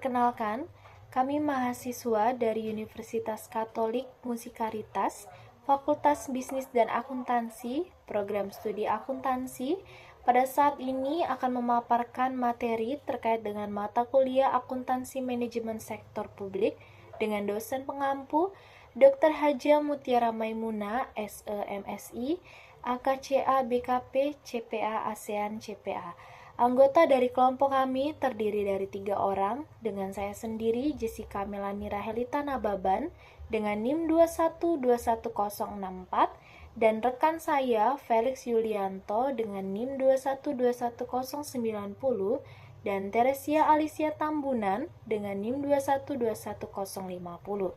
Perkenalkan, kami mahasiswa dari Universitas Katolik Musikaritas, Fakultas Bisnis dan Akuntansi, Program Studi Akuntansi. Pada saat ini akan memaparkan materi terkait dengan mata kuliah Akuntansi Manajemen Sektor Publik dengan dosen pengampu Dr. Haja Mutiara Maimuna, SEMSI, AKCA BKP CPA ASEAN CPA. Anggota dari kelompok kami terdiri dari 3 orang, dengan saya sendiri Jessica Melani Rahelita Nababan dengan NIM 2121064 dan rekan saya Felix Yulianto dengan NIM 2121090 dan Teresia Alicia Tambunan dengan NIM 2121050.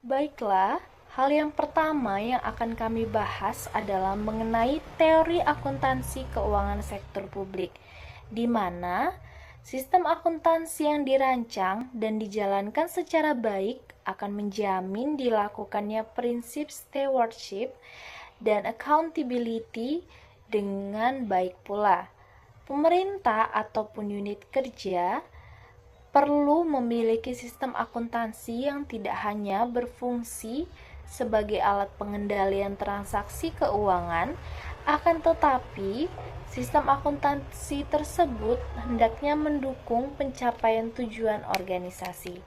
Baiklah, hal yang pertama yang akan kami bahas adalah mengenai teori akuntansi keuangan sektor publik, di mana sistem akuntansi yang dirancang dan dijalankan secara baik akan menjamin dilakukannya prinsip stewardship dan accountability dengan baik pula. Pemerintah ataupun unit kerja perlu memiliki sistem akuntansi yang tidak hanya berfungsi sebagai alat pengendalian transaksi keuangan, akan tetapi sistem akuntansi tersebut hendaknya mendukung pencapaian tujuan organisasi.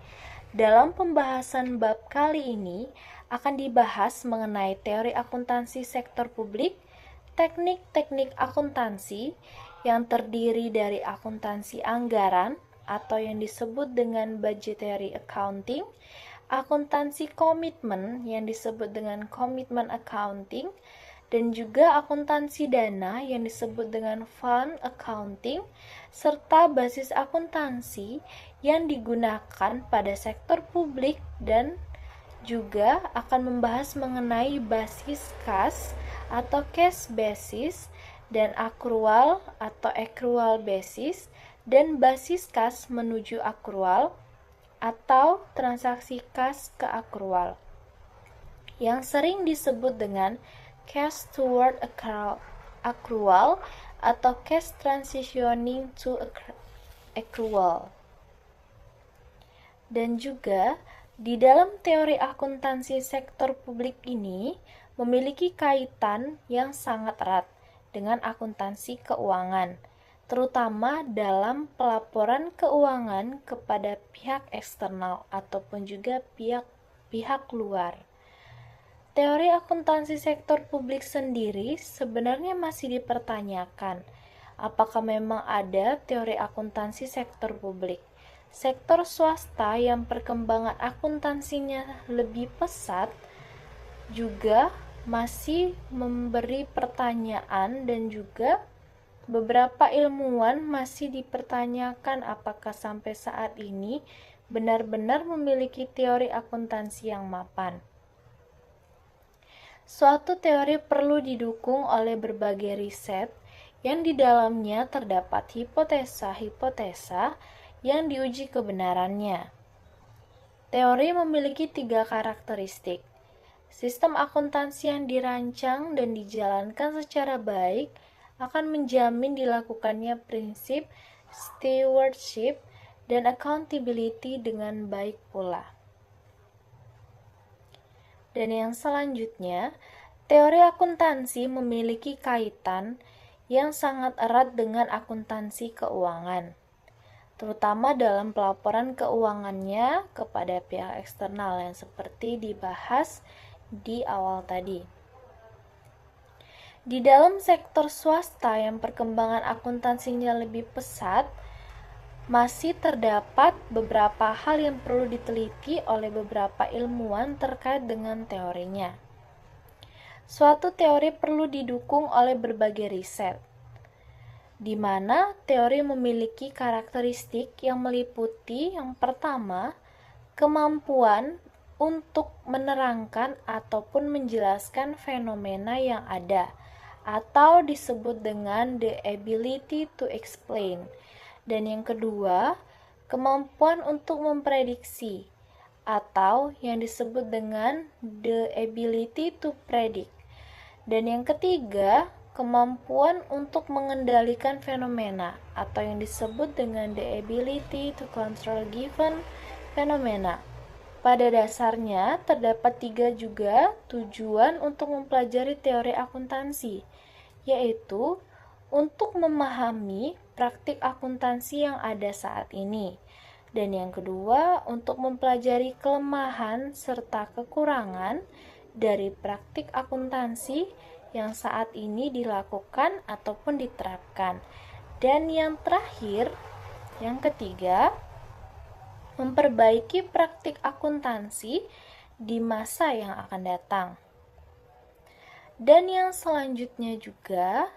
Dalam pembahasan bab kali ini akan dibahas mengenai teori akuntansi sektor publik, teknik-teknik akuntansi yang terdiri dari akuntansi anggaran, atau yang disebut dengan budgetary accounting, akuntansi komitmen yang disebut dengan commitment accounting, dan juga akuntansi dana yang disebut dengan fund accounting, serta basis akuntansi yang digunakan pada sektor publik, dan juga akan membahas mengenai basis kas atau cash basis dan accrual atau accrual basis, dan basis kas menuju akrual atau transaksi kas ke akrual yang sering disebut dengan cash toward accrual atau cash transitioning to accrual. Dan juga di dalam teori akuntansi sektor publik ini memiliki kaitan yang sangat erat dengan akuntansi keuangan, terutama dalam pelaporan keuangan kepada pihak eksternal ataupun juga pihak luar. Teori akuntansi sektor publik sendiri sebenarnya masih dipertanyakan. Apakah memang ada teori akuntansi sektor publik? Sektor swasta yang perkembangan akuntansinya lebih pesat juga masih memberi pertanyaan, dan juga beberapa ilmuwan masih dipertanyakan apakah sampai saat ini benar-benar memiliki teori akuntansi yang mapan. Suatu teori perlu didukung oleh berbagai riset yang di dalamnya terdapat hipotesa-hipotesa yang diuji kebenarannya. Teori memiliki 3 karakteristik. Sistem akuntansi yang dirancang dan dijalankan secara baik akan menjamin dilakukannya prinsip stewardship dan accountability dengan baik pula. Dan yang selanjutnya, teori akuntansi memiliki kaitan yang sangat erat dengan akuntansi keuangan, terutama dalam pelaporan keuangannya kepada pihak eksternal yang seperti dibahas di awal tadi. Di dalam sektor swasta yang perkembangan akuntansinya lebih pesat, masih terdapat beberapa hal yang perlu diteliti oleh beberapa ilmuwan terkait dengan teorinya. Suatu teori perlu didukung oleh berbagai riset, di mana teori memiliki karakteristik yang meliputi yang pertama, kemampuan untuk menerangkan ataupun menjelaskan fenomena yang ada, atau disebut dengan the ability to explain. Dan yang kedua, kemampuan untuk memprediksi, atau yang disebut dengan the ability to predict. Dan yang ketiga, kemampuan untuk mengendalikan fenomena atau yang disebut dengan the ability to control given phenomena. Pada dasarnya, terdapat 3 juga tujuan untuk mempelajari teori akuntansi, yaitu untuk memahami praktik akuntansi yang ada saat ini. Dan yang kedua, untuk mempelajari kelemahan serta kekurangan dari praktik akuntansi yang saat ini dilakukan ataupun diterapkan. Dan yang terakhir, yang ketiga, memperbaiki praktik akuntansi di masa yang akan datang. Dan yang selanjutnya juga,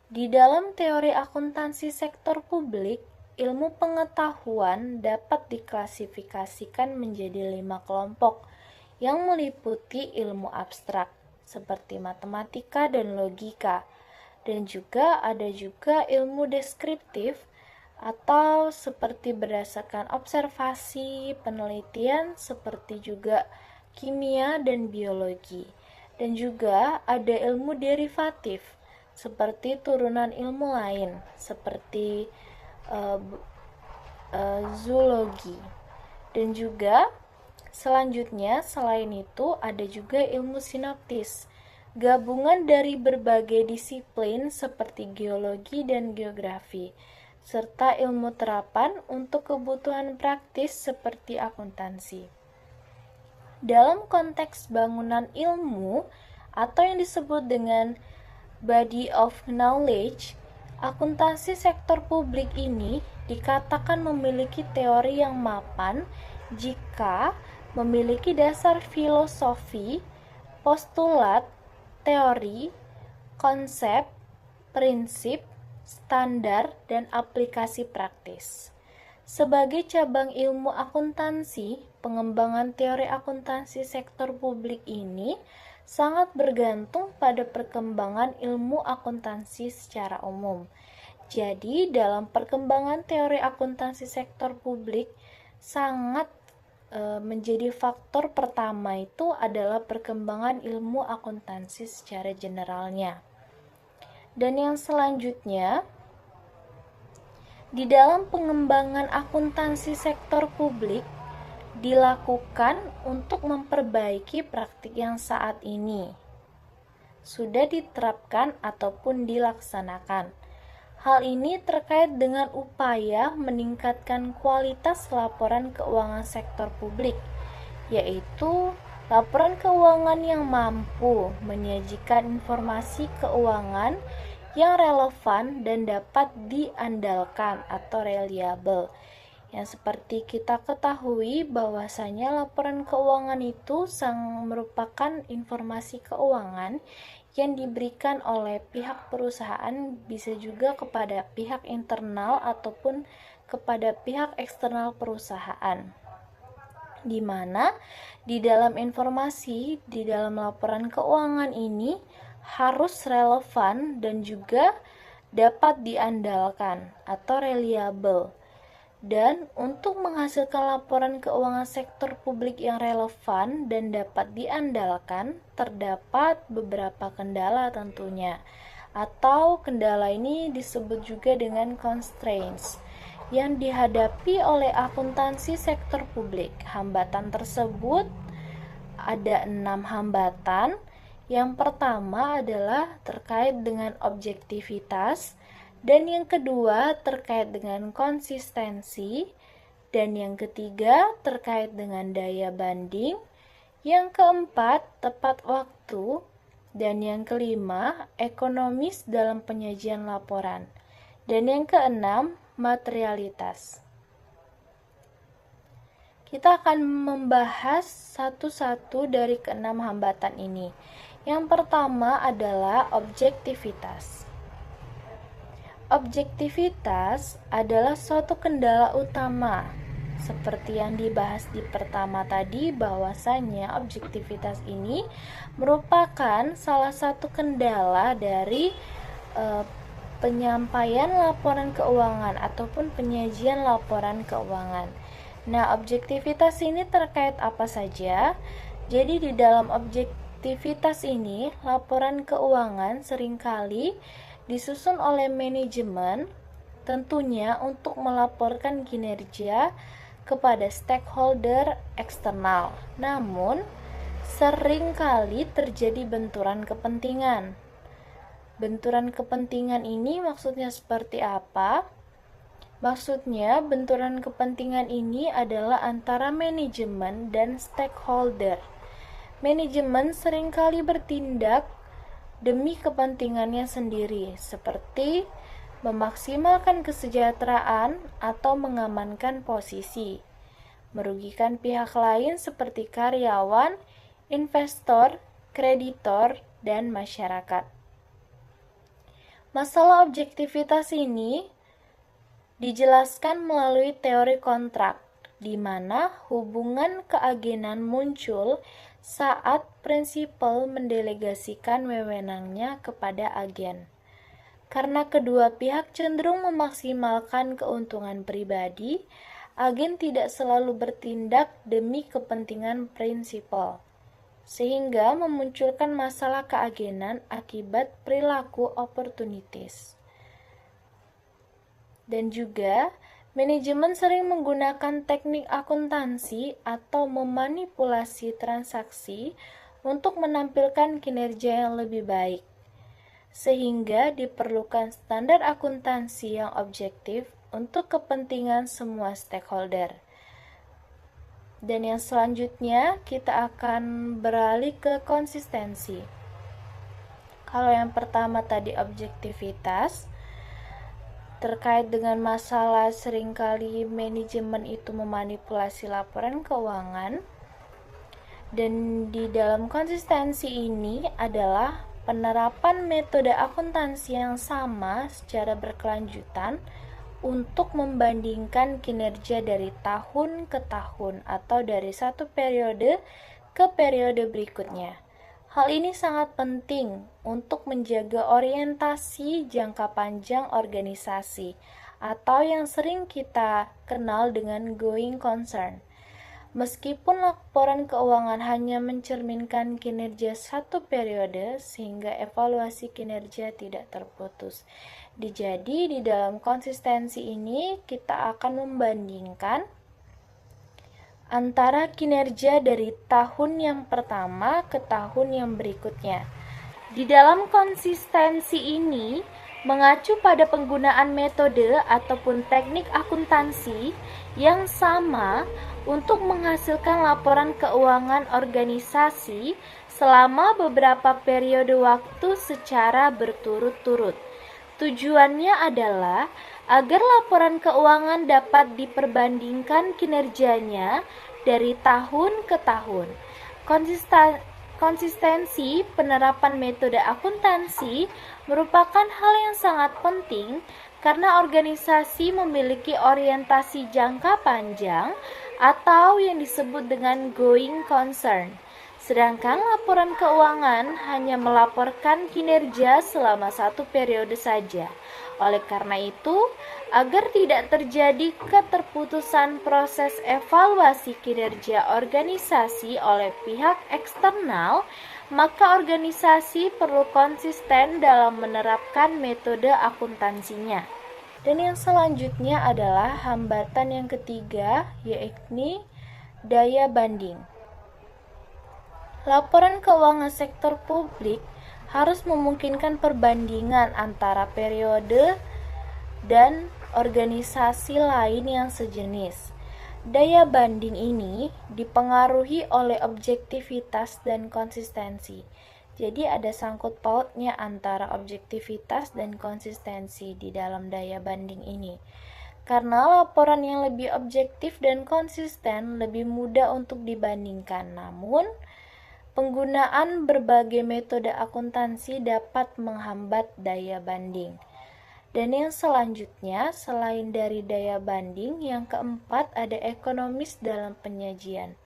di dalam teori akuntansi sektor publik, ilmu pengetahuan dapat diklasifikasikan menjadi 5 kelompok yang meliputi ilmu abstrak seperti matematika dan logika, dan juga ada juga ilmu deskriptif atau seperti berdasarkan observasi, penelitian seperti juga kimia dan biologi. Dan juga ada ilmu derivatif seperti turunan ilmu lain seperti zoologi. Dan juga selanjutnya selain itu ada juga ilmu sinoptis, gabungan dari berbagai disiplin seperti geologi dan geografi, serta ilmu terapan untuk kebutuhan praktis seperti akuntansi. Dalam konteks bangunan ilmu atau yang disebut dengan body of knowledge, akuntansi sektor publik ini dikatakan memiliki teori yang mapan jika memiliki dasar filosofi, postulat, teori, konsep, prinsip, standar, dan aplikasi praktis. Sebagai cabang ilmu akuntansi, pengembangan teori akuntansi sektor publik ini sangat bergantung pada perkembangan ilmu akuntansi secara umum. Jadi, dalam perkembangan teori akuntansi sektor publik sangat menjadi faktor pertama itu adalah perkembangan ilmu akuntansi secara generalnya. Dan yang selanjutnya, di dalam pengembangan akuntansi sektor publik dilakukan untuk memperbaiki praktik yang saat ini sudah diterapkan ataupun dilaksanakan. Hal ini terkait dengan upaya meningkatkan kualitas laporan keuangan sektor publik, yaitu laporan keuangan yang mampu menyajikan informasi keuangan yang relevan dan dapat diandalkan atau reliable. Yang seperti kita ketahui bahwasanya laporan keuangan itu merupakan informasi keuangan yang diberikan oleh pihak perusahaan, bisa juga kepada pihak internal ataupun kepada pihak eksternal perusahaan, di mana di dalam informasi di dalam laporan keuangan ini harus relevan dan juga dapat diandalkan atau reliable. Dan untuk menghasilkan laporan keuangan sektor publik yang relevan dan dapat diandalkan, terdapat beberapa kendala tentunya. Atau kendala ini disebut juga dengan constraints yang dihadapi oleh akuntansi sektor publik. Hambatan tersebut ada 6 hambatan. Yang pertama adalah terkait dengan objektivitas, dan yang kedua terkait dengan konsistensi, dan yang ketiga terkait dengan daya banding, yang keempat tepat waktu, dan yang kelima ekonomis dalam penyajian laporan, dan yang keenam materialitas. Kita akan membahas satu-satu dari keenam hambatan ini. Yang pertama adalah objektivitas. Objektivitas adalah suatu kendala utama, seperti yang dibahas di pertama tadi, bahwasanya objektivitas ini merupakan salah satu kendala dari penyampaian laporan keuangan ataupun penyajian laporan keuangan. Nah, objektivitas ini terkait apa saja? Jadi di dalam objektivitas ini, laporan keuangan seringkali disusun oleh manajemen tentunya untuk melaporkan kinerja kepada stakeholder eksternal. Namun, seringkali terjadi benturan kepentingan. Benturan kepentingan ini maksudnya seperti apa? Maksudnya, benturan kepentingan ini adalah antara manajemen dan stakeholder. Manajemen seringkali bertindak demi kepentingannya sendiri, seperti memaksimalkan kesejahteraan atau mengamankan posisi, merugikan pihak lain seperti karyawan, investor, kreditor, dan masyarakat. Masalah objektivitas ini dijelaskan melalui teori kontrak, di mana hubungan keagenan muncul saat prinsipal mendelegasikan wewenangnya kepada agen. Karena kedua pihak cenderung memaksimalkan keuntungan pribadi, agen tidak selalu bertindak demi kepentingan prinsipal, sehingga memunculkan masalah keagenan akibat perilaku oportunitis. Dan juga, manajemen sering menggunakan teknik akuntansi atau memanipulasi transaksi untuk menampilkan kinerja yang lebih baik, sehingga diperlukan standar akuntansi yang objektif untuk kepentingan semua stakeholder. Dan yang selanjutnya, kita akan beralih ke konsistensi. Kalau yang pertama tadi objektivitas, terkait dengan masalah seringkali manajemen itu memanipulasi laporan keuangan, dan di dalam konsistensi ini adalah penerapan metode akuntansi yang sama secara berkelanjutan untuk membandingkan kinerja dari tahun ke tahun atau dari satu periode ke periode berikutnya. Hal ini sangat penting untuk menjaga orientasi jangka panjang organisasi atau yang sering kita kenal dengan going concern. Meskipun laporan keuangan hanya mencerminkan kinerja satu periode, sehingga evaluasi kinerja tidak terputus. Jadi, di dalam konsistensi ini kita akan membandingkan antara kinerja dari tahun yang pertama ke tahun yang berikutnya. Di dalam konsistensi ini mengacu pada penggunaan metode ataupun teknik akuntansi yang sama untuk menghasilkan laporan keuangan organisasi selama beberapa periode waktu secara berturut-turut. Tujuannya adalah agar laporan keuangan dapat diperbandingkan kinerjanya dari tahun ke tahun. Konsistensi penerapan metode akuntansi merupakan hal yang sangat penting karena organisasi memiliki orientasi jangka panjang atau yang disebut dengan going concern. Sedangkan laporan keuangan hanya melaporkan kinerja selama satu periode saja. Oleh karena itu, agar tidak terjadi keterputusan proses evaluasi kinerja organisasi oleh pihak eksternal, maka organisasi perlu konsisten dalam menerapkan metode akuntansinya. Dan yang selanjutnya adalah hambatan yang ketiga, yaitu daya banding. Laporan keuangan sektor publik harus memungkinkan perbandingan antara periode dan organisasi lain yang sejenis. Daya banding ini dipengaruhi oleh objektivitas dan konsistensi. Jadi ada sangkut pautnya antara objektivitas dan konsistensi di dalam daya banding ini. Karena laporan yang lebih objektif dan konsisten lebih mudah untuk dibandingkan. Namun, penggunaan berbagai metode akuntansi dapat menghambat daya banding. Dan yang selanjutnya, selain dari daya banding, yang keempat ada ekonomis dalam penyajian.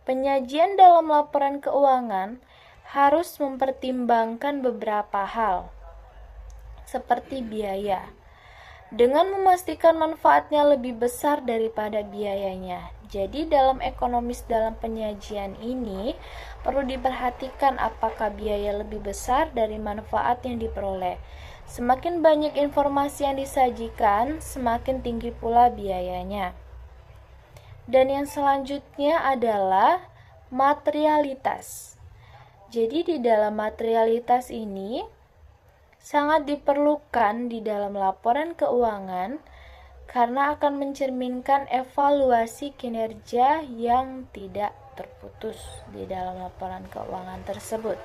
Penyajian dalam laporan keuangan harus mempertimbangkan beberapa hal, seperti biaya, dengan memastikan manfaatnya lebih besar daripada biayanya. Jadi dalam ekonomis dalam penyajian ini perlu diperhatikan apakah biaya lebih besar dari manfaat yang diperoleh. Semakin banyak informasi yang disajikan, semakin tinggi pula biayanya. Dan yang selanjutnya adalah materialitas. Jadi di dalam materialitas ini sangat diperlukan di dalam laporan keuangan karena akan mencerminkan evaluasi kinerja yang tidak terputus di dalam laporan keuangan tersebut.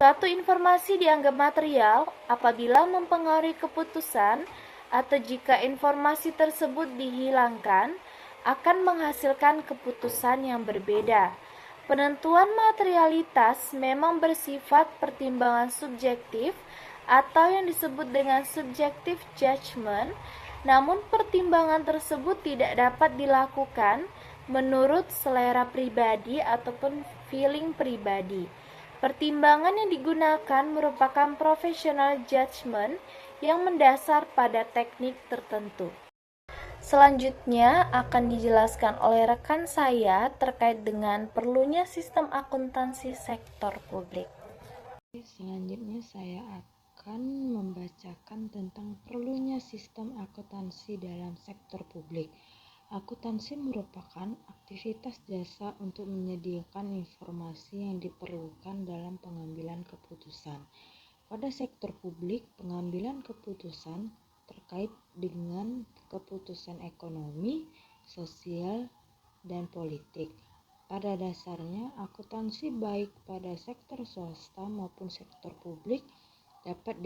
Suatu informasi dianggap material apabila mempengaruhi keputusan atau jika informasi tersebut dihilangkan akan menghasilkan keputusan yang berbeda. Penentuan materialitas memang bersifat pertimbangan subjektif atau yang disebut dengan subjective judgment. Namun pertimbangan tersebut tidak dapat dilakukan menurut selera pribadi ataupun feeling pribadi. Pertimbangan yang digunakan merupakan professional judgment yang mendasar pada teknik tertentu. Selanjutnya akan dijelaskan oleh rekan saya terkait dengan perlunya sistem akuntansi sektor publik. Selanjutnya saya akan membacakan tentang perlunya sistem akuntansi dalam sektor publik. Akuntansi merupakan aktivitas jasa untuk menyediakan informasi yang diperlukan dalam pengambilan keputusan. Pada sektor publik, pengambilan keputusan terkait dengan keputusan ekonomi, sosial, dan politik. Pada dasarnya, akuntansi baik pada sektor swasta maupun sektor publik dapat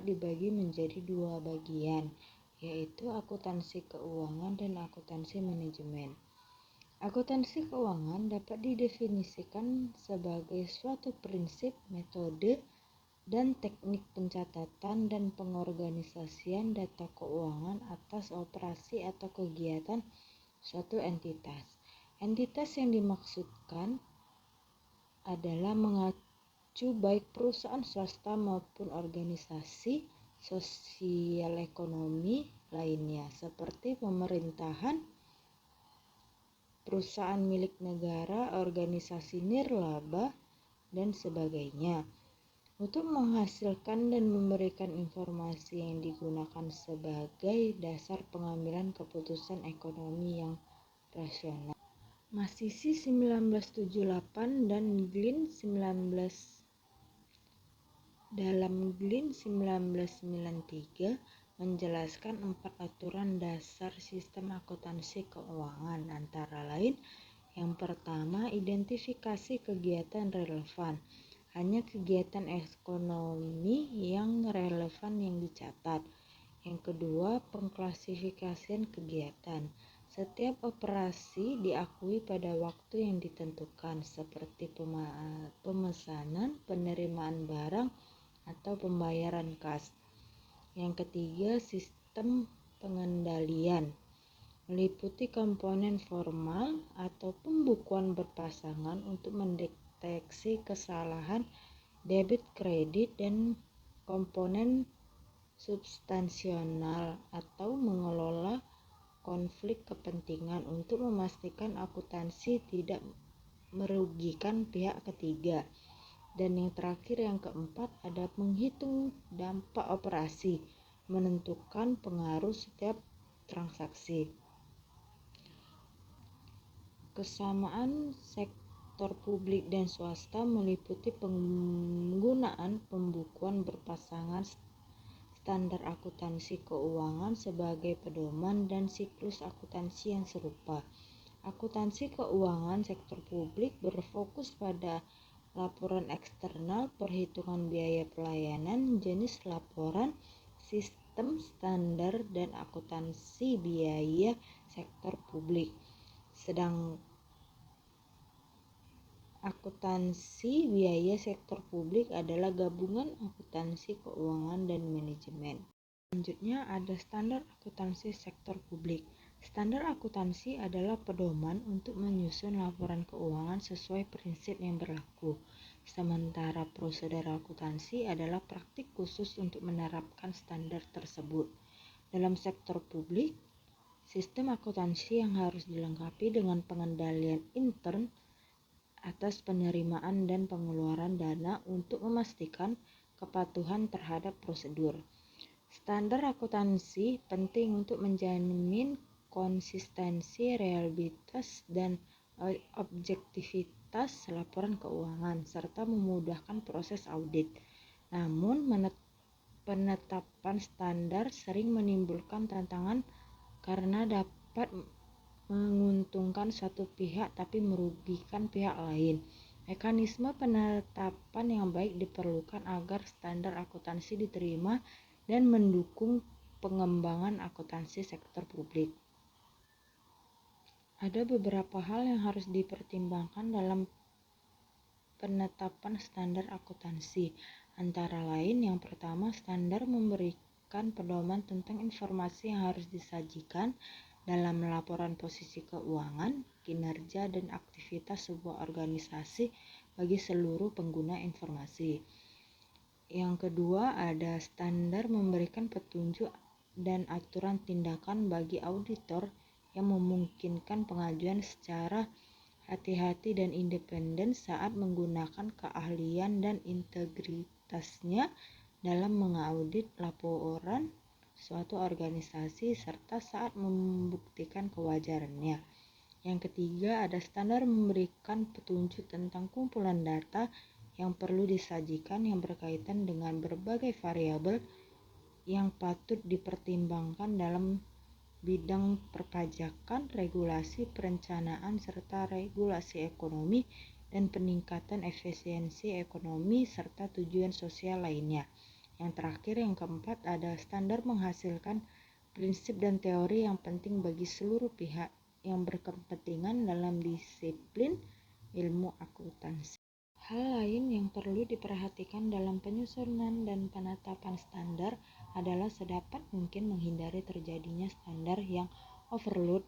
dibagi menjadi dua bagian, yaitu akuntansi keuangan dan akuntansi manajemen. Akuntansi keuangan dapat didefinisikan sebagai suatu prinsip, metode, dan teknik pencatatan dan pengorganisasian data keuangan atas operasi atau kegiatan suatu entitas. Entitas yang dimaksudkan adalah mengacu baik perusahaan swasta maupun organisasi sosial ekonomi lainnya seperti pemerintahan, perusahaan milik negara, organisasi nirlaba, dan sebagainya. Untuk menghasilkan dan memberikan informasi yang digunakan sebagai dasar pengambilan keputusan ekonomi yang rasional. Masisi 1978 dan Glynn 1993 menjelaskan 4 aturan dasar sistem akuntansi keuangan, antara lain: yang pertama, identifikasi kegiatan relevan. Hanya kegiatan ekonomi yang relevan yang dicatat. Yang kedua, pengklasifikasian kegiatan. Setiap operasi diakui pada waktu yang ditentukan, seperti pemesanan, penerimaan barang, atau pembayaran kas. Yang ketiga, sistem pengendalian. Meliputi komponen formal atau pembukuan berpasangan untuk mendeteksi kesalahan debit kredit, dan komponen substansional atau mengelola konflik kepentingan untuk memastikan akuntansi tidak merugikan pihak ketiga. Dan yang terakhir, yang keempat, ada menghitung dampak operasi, menentukan pengaruh setiap transaksi. Kesamaan sektor publik dan swasta meliputi penggunaan pembukuan berpasangan, standar akuntansi keuangan sebagai pedoman, dan siklus akuntansi yang serupa. Akuntansi keuangan sektor publik berfokus pada laporan eksternal, perhitungan biaya pelayanan, jenis laporan, sistem standar, dan akuntansi biaya sektor publik. Sedang akuntansi biaya sektor publik adalah gabungan akuntansi keuangan dan manajemen. Selanjutnya ada standar akuntansi sektor publik. Standar akuntansi adalah pedoman untuk menyusun laporan keuangan sesuai prinsip yang berlaku. Sementara prosedur akuntansi adalah praktik khusus untuk menerapkan standar tersebut. Dalam sektor publik, Sistem akuntansi yang harus dilengkapi dengan pengendalian intern atas penerimaan dan pengeluaran dana untuk memastikan kepatuhan terhadap prosedur. Standar akuntansi penting untuk menjamin konsistensi, reliabilitas, dan objektivitas laporan keuangan, serta memudahkan proses audit. Namun, penetapan standar sering menimbulkan tantangan karena dapat menguntungkan satu pihak tapi merugikan pihak lain. Mekanisme penetapan yang baik diperlukan agar standar akuntansi diterima dan mendukung pengembangan akuntansi sektor publik. Ada beberapa hal yang harus dipertimbangkan dalam penetapan standar akuntansi. Antara lain, yang pertama, standar memberikan pedoman tentang informasi yang harus disajikan dalam laporan posisi keuangan, kinerja, dan aktivitas sebuah organisasi bagi seluruh pengguna informasi. Yang kedua, ada standar memberikan petunjuk dan aturan tindakan bagi auditor yang memungkinkan pengajuan secara hati-hati dan independen saat menggunakan keahlian dan integritasnya dalam mengaudit laporan suatu organisasi serta saat membuktikan kewajarannya. Yang ketiga, ada standar memberikan petunjuk tentang kumpulan data yang perlu disajikan yang berkaitan dengan berbagai variabel yang patut dipertimbangkan dalam bidang perpajakan, regulasi, perencanaan, serta regulasi ekonomi dan peningkatan efisiensi ekonomi serta tujuan sosial lainnya. Yang terakhir, yang keempat, ada standar menghasilkan prinsip dan teori yang penting bagi seluruh pihak yang berkepentingan dalam disiplin ilmu akuntansi. Hal lain yang perlu diperhatikan dalam penyusunan dan penetapan standar adalah sedapat mungkin menghindari terjadinya standar yang overload.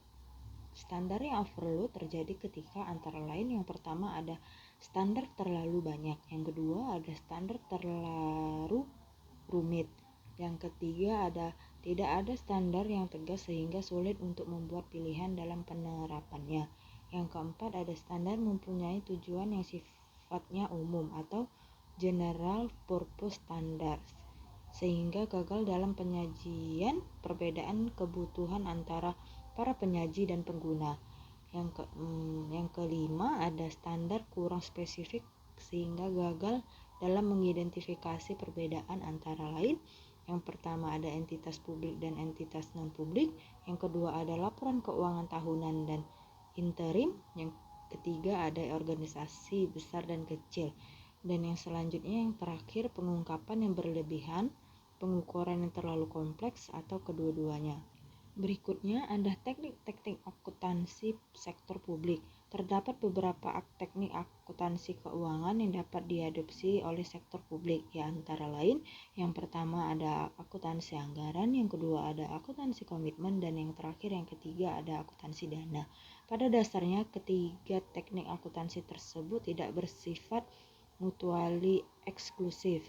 Standar yang overload terjadi ketika antara lain yang pertama ada standar terlalu banyak, yang kedua ada standar terlalu rumit, yang ketiga tidak ada standar yang tegas sehingga sulit untuk membuat pilihan dalam penerapannya. Yang keempat, ada standar mempunyai tujuan yang sifatnya umum atau general purpose standards sehingga gagal dalam penyajian perbedaan kebutuhan antara para penyaji dan pengguna. Yang kelima, ada standar kurang spesifik sehingga gagal dalam mengidentifikasi perbedaan antara lain. Yang pertama ada entitas publik dan entitas non-publik, yang kedua ada laporan keuangan tahunan dan interim, yang ketiga ada organisasi besar dan kecil, dan yang selanjutnya yang terakhir pengungkapan yang berlebihan, pengukuran yang terlalu kompleks, atau kedua-duanya. Berikutnya ada teknik-teknik akuntansi sektor publik. Terdapat beberapa teknik akuntansi keuangan yang dapat diadopsi oleh sektor publik, ya antara lain yang pertama ada akuntansi anggaran, yang kedua ada akuntansi komitmen, dan yang terakhir yang ketiga ada akuntansi dana. Pada dasarnya ketiga teknik akuntansi tersebut tidak bersifat mutually eksklusif.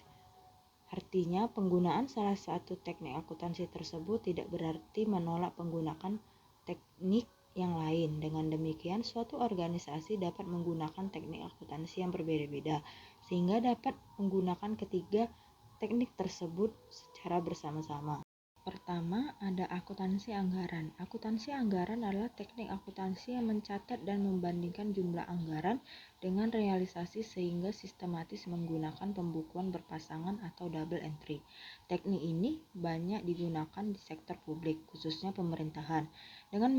Artinya, penggunaan salah satu teknik akuntansi tersebut tidak berarti menolak penggunaan teknik yang lain. Dengan demikian, suatu organisasi dapat menggunakan teknik akuntansi yang berbeda-beda, sehingga dapat menggunakan ketiga teknik tersebut secara bersama-sama. Pertama, ada akuntansi anggaran. Akuntansi anggaran adalah teknik akuntansi yang mencatat dan membandingkan jumlah anggaran dengan realisasi sehingga sistematis menggunakan pembukuan berpasangan atau double entry. Teknik ini banyak digunakan di sektor publik, khususnya pemerintahan, dengan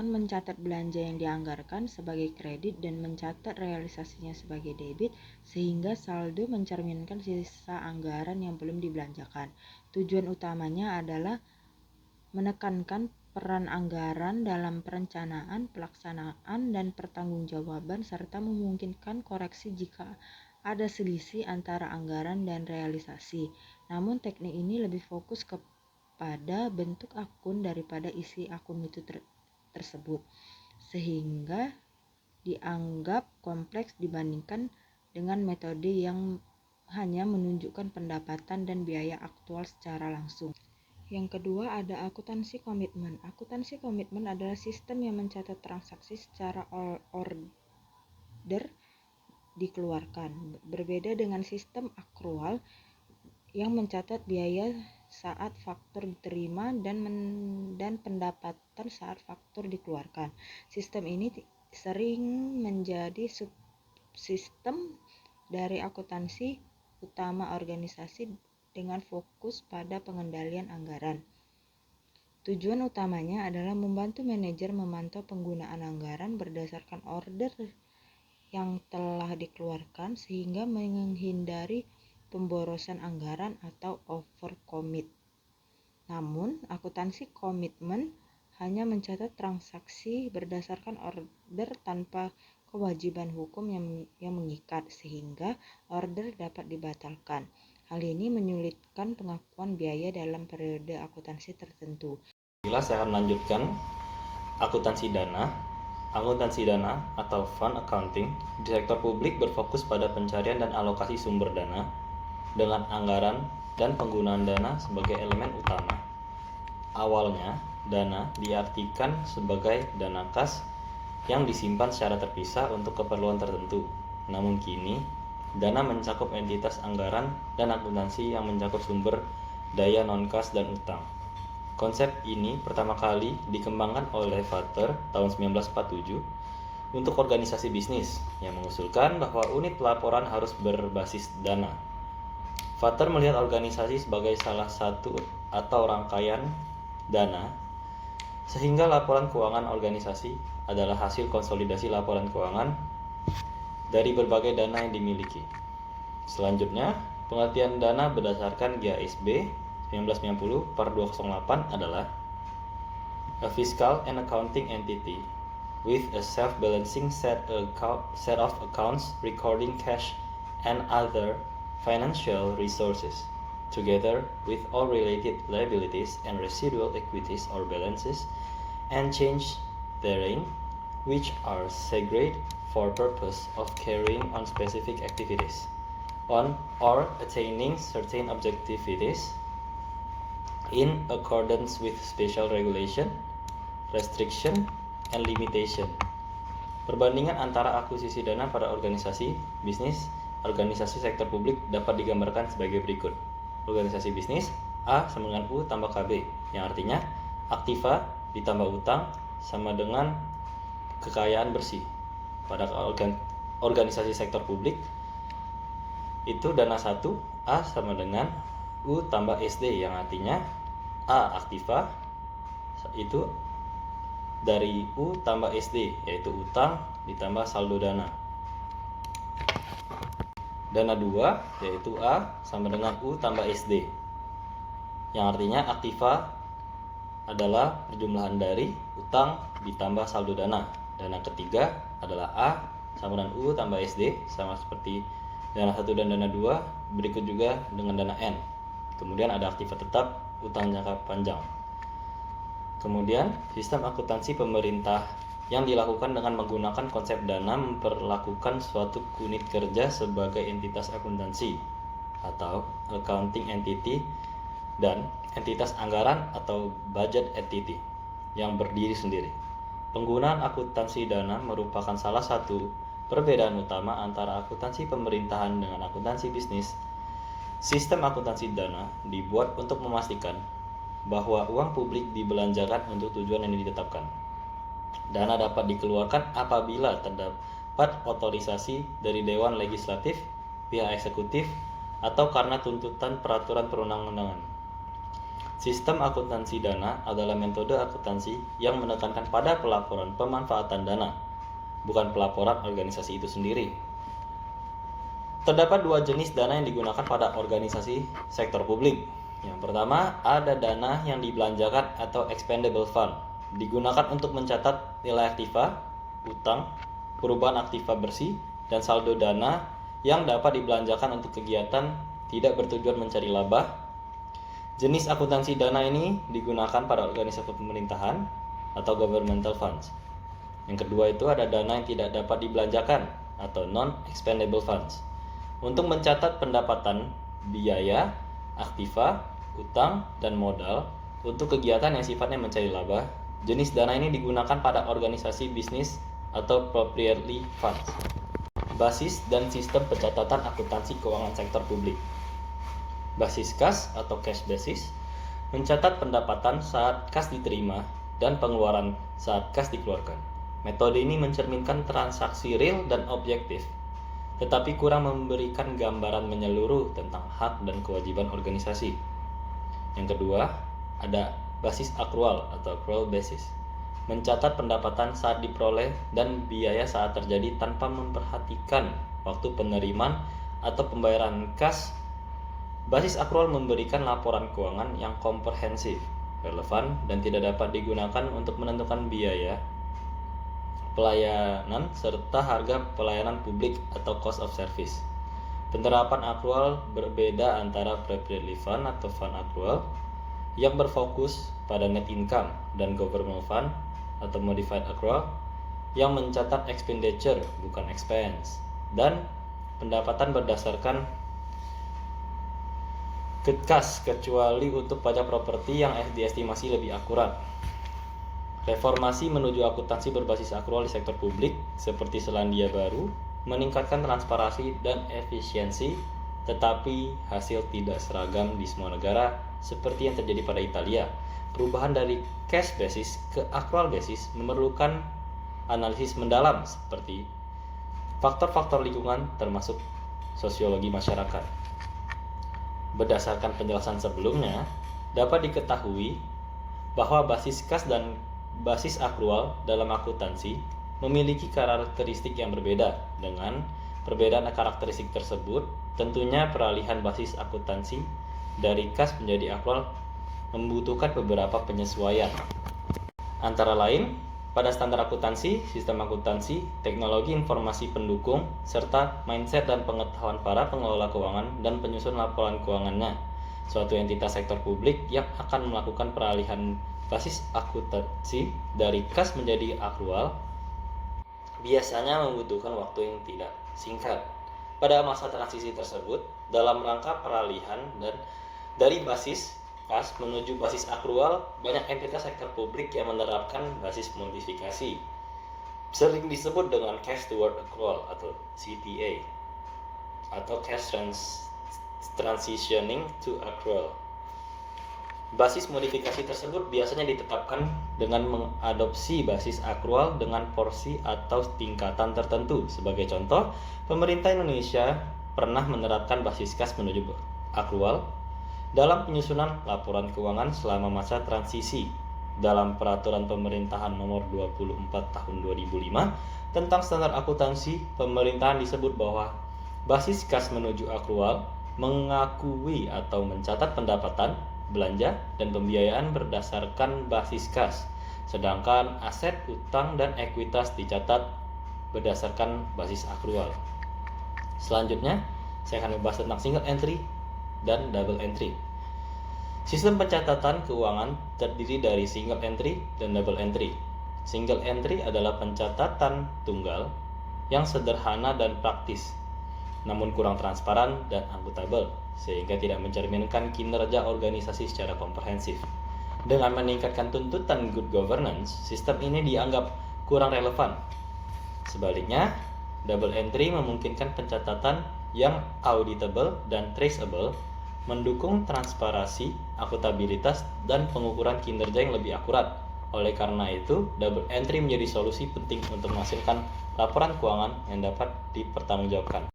mencatat belanja yang dianggarkan sebagai kredit dan mencatat realisasinya sebagai debit, sehingga saldo mencerminkan sisa anggaran yang belum dibelanjakan. Tujuan utamanya adalah menekankan peran anggaran dalam perencanaan, pelaksanaan, dan pertanggungjawaban, serta memungkinkan koreksi jika ada selisih antara anggaran dan realisasi. Namun teknik ini lebih fokus kepada bentuk akun daripada isi akun itu tersebut, sehingga dianggap kompleks dibandingkan dengan metode yang hanya menunjukkan pendapatan dan biaya aktual secara langsung. Yang kedua ada akuntansi komitmen. Akuntansi komitmen adalah sistem yang mencatat transaksi secara order dikeluarkan. Berbeda dengan sistem akrual yang mencatat biaya saat faktur diterima dan pendapatan saat faktur dikeluarkan. Sistem ini sering menjadi subsistem dari akuntansi utama organisasi dengan fokus pada pengendalian anggaran. Tujuan utamanya adalah membantu manajer memantau penggunaan anggaran berdasarkan order yang telah dikeluarkan sehingga menghindari pemborosan anggaran atau overcommit. Namun, akuntansi komitmen hanya mencatat transaksi berdasarkan order tanpa kewajiban hukum yang mengikat sehingga order dapat dibatalkan. Hal ini menyulitkan pengakuan biaya dalam periode akuntansi tertentu. Saya akan melanjutkan akuntansi dana. Akuntansi dana atau fund accounting di sektor publik berfokus pada pencarian dan alokasi sumber dana dengan anggaran dan penggunaan dana sebagai elemen utama. Awalnya, dana diartikan sebagai dana kas yang disimpan secara terpisah untuk keperluan tertentu. Namun kini, dana mencakup entitas anggaran dan akuntansi yang mencakup sumber daya non-kas dan utang. Konsep ini pertama kali dikembangkan oleh Vater tahun 1947 untuk organisasi bisnis yang mengusulkan bahwa unit pelaporan harus berbasis dana. Vater melihat organisasi sebagai salah satu atau rangkaian dana, sehingga laporan keuangan organisasi adalah hasil konsolidasi laporan keuangan dari berbagai dana yang dimiliki. Selanjutnya, pengertian dana berdasarkan GASB 1990/208 adalah a fiscal and accounting entity with a self-balancing set of accounts recording cash and other financial resources, together with all related liabilities and residual equities or balances, and change therein, which are segregated for purpose of carrying on specific activities, on or attaining certain objectivities, in accordance with special regulation, restriction, and limitation. Perbandingan antara akuisisi dana pada organisasi bisnis, organisasi sektor publik dapat digambarkan sebagai berikut. Organisasi bisnis A sama dengan U tambah KB, yang artinya aktiva ditambah utang sama dengan kekayaan bersih. Pada organisasi sektor publik itu dana 1 A sama dengan U tambah SD, yang artinya A aktiva itu dari U tambah SD, yaitu utang ditambah saldo dana. Dana 2 yaitu A sama dengan U tambah SD, yang artinya aktiva adalah perjumlahan dari utang ditambah saldo dana. Dana ketiga adalah A sama dengan U tambah SD, sama seperti dana 1 dan dana 2, berikut juga dengan dana N. Kemudian ada aktiva tetap, utang jangka panjang. Kemudian sistem akuntansi pemerintah yang dilakukan dengan menggunakan konsep dana memperlakukan suatu unit kerja sebagai entitas akuntansi atau accounting entity dan entitas anggaran atau budget entity yang berdiri sendiri. Penggunaan akuntansi dana merupakan salah satu perbedaan utama antara akuntansi pemerintahan dengan akuntansi bisnis. Sistem akuntansi dana dibuat untuk memastikan bahwa uang publik dibelanjakan untuk tujuan yang ditetapkan. Dana dapat dikeluarkan apabila terdapat otorisasi dari Dewan Legislatif, pihak eksekutif, atau karena tuntutan peraturan perundang-undangan. Sistem akuntansi dana adalah metode akuntansi yang menekankan pada pelaporan pemanfaatan dana, bukan pelaporan organisasi itu sendiri. Terdapat dua jenis dana yang digunakan pada organisasi sektor publik. Yang pertama, ada dana yang dibelanjakan atau expendable fund, digunakan untuk mencatat nilai aktiva, utang, perubahan aktiva bersih, dan saldo dana yang dapat dibelanjakan untuk kegiatan tidak bertujuan mencari laba. Jenis akuntansi dana ini digunakan pada organisasi pemerintahan atau governmental funds. Yang kedua itu ada dana yang tidak dapat dibelanjakan atau non-expendable funds, untuk mencatat pendapatan, biaya, aktiva, utang, dan modal untuk kegiatan yang sifatnya mencari laba. Jenis dana ini digunakan pada organisasi bisnis atau proprietary funds. Basis dan sistem pencatatan akuntansi keuangan sektor publik. Basis kas atau cash basis mencatat pendapatan saat kas diterima dan pengeluaran saat kas dikeluarkan. Metode ini mencerminkan transaksi real dan objektif, tetapi kurang memberikan gambaran menyeluruh tentang hak dan kewajiban organisasi. Yang kedua, ada basis akrual atau accrual basis. Mencatat pendapatan saat diperoleh dan biaya saat terjadi tanpa memperhatikan waktu penerimaan atau pembayaran kas. Basis akrual memberikan laporan keuangan yang komprehensif, relevan, dan tidak dapat digunakan untuk menentukan biaya pelayanan serta harga pelayanan publik atau cost of service. Penerapan akrual berbeda antara proprietary fund atau fund akrual yang berfokus pada net income dan government fund atau modified accrual yang mencatat expenditure bukan expense dan pendapatan berdasarkan kas kecuali untuk pajak properti yang diestimasi lebih akurat. Reformasi menuju akuntansi berbasis akrual di sektor publik seperti Selandia Baru meningkatkan transparansi dan efisiensi, tetapi hasil tidak seragam di semua negara seperti yang terjadi pada Italia. Perubahan dari cash basis ke accrual basis memerlukan analisis mendalam seperti faktor-faktor lingkungan termasuk sosiologi masyarakat. Berdasarkan penjelasan sebelumnya, dapat diketahui bahwa basis kas dan basis akrual dalam akuntansi memiliki karakteristik yang berbeda. Dengan perbedaan karakteristik tersebut, tentunya peralihan basis akuntansi dari kas menjadi akrual membutuhkan beberapa penyesuaian. Antara lain, pada standar akuntansi, sistem akuntansi, teknologi informasi pendukung, serta mindset dan pengetahuan para pengelola keuangan dan penyusun laporan keuangannya. Suatu entitas sektor publik yang akan melakukan peralihan basis akuntansi dari kas menjadi akrual biasanya membutuhkan waktu yang tidak singkat. Pada masa transisi tersebut, dalam rangka peralihan dan dari basis kas menuju basis akrual, banyak entitas sektor publik yang menerapkan basis modifikasi, sering disebut dengan cash toward accrual atau CTA atau cash transitioning to accrual. Basis modifikasi tersebut biasanya ditetapkan dengan mengadopsi basis akrual dengan porsi atau tingkatan tertentu. Sebagai contoh, pemerintah Indonesia pernah menerapkan basis kas menuju akrual dalam penyusunan laporan keuangan selama masa transisi. Dalam Peraturan Pemerintahan Nomor 24 Tahun 2005 tentang standar akuntansi pemerintahan disebut bahwa basis kas menuju akrual mengakui atau mencatat pendapatan, belanja, dan pembiayaan berdasarkan basis kas, sedangkan aset, utang, dan ekuitas dicatat berdasarkan basis akrual. Selanjutnya, saya akan membahas tentang single entry dan double entry. Sistem pencatatan keuangan terdiri dari single entry dan double entry. Single entry adalah pencatatan tunggal yang sederhana dan praktis, namun kurang transparan dan akuntabel, sehingga tidak mencerminkan kinerja organisasi secara komprehensif. Dengan meningkatkan tuntutan good governance, sistem ini dianggap kurang relevan. Sebaliknya, double entry memungkinkan pencatatan yang auditable dan traceable, mendukung transparansi, akuntabilitas, dan pengukuran kinerja yang lebih akurat. Oleh karena itu, double entry menjadi solusi penting untuk menghasilkan laporan keuangan yang dapat dipertanggungjawabkan.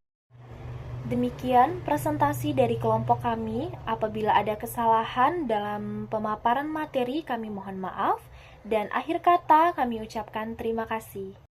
Demikian presentasi dari kelompok kami. Apabila ada kesalahan dalam pemaparan materi, kami mohon maaf. Dan akhir kata, kami ucapkan terima kasih.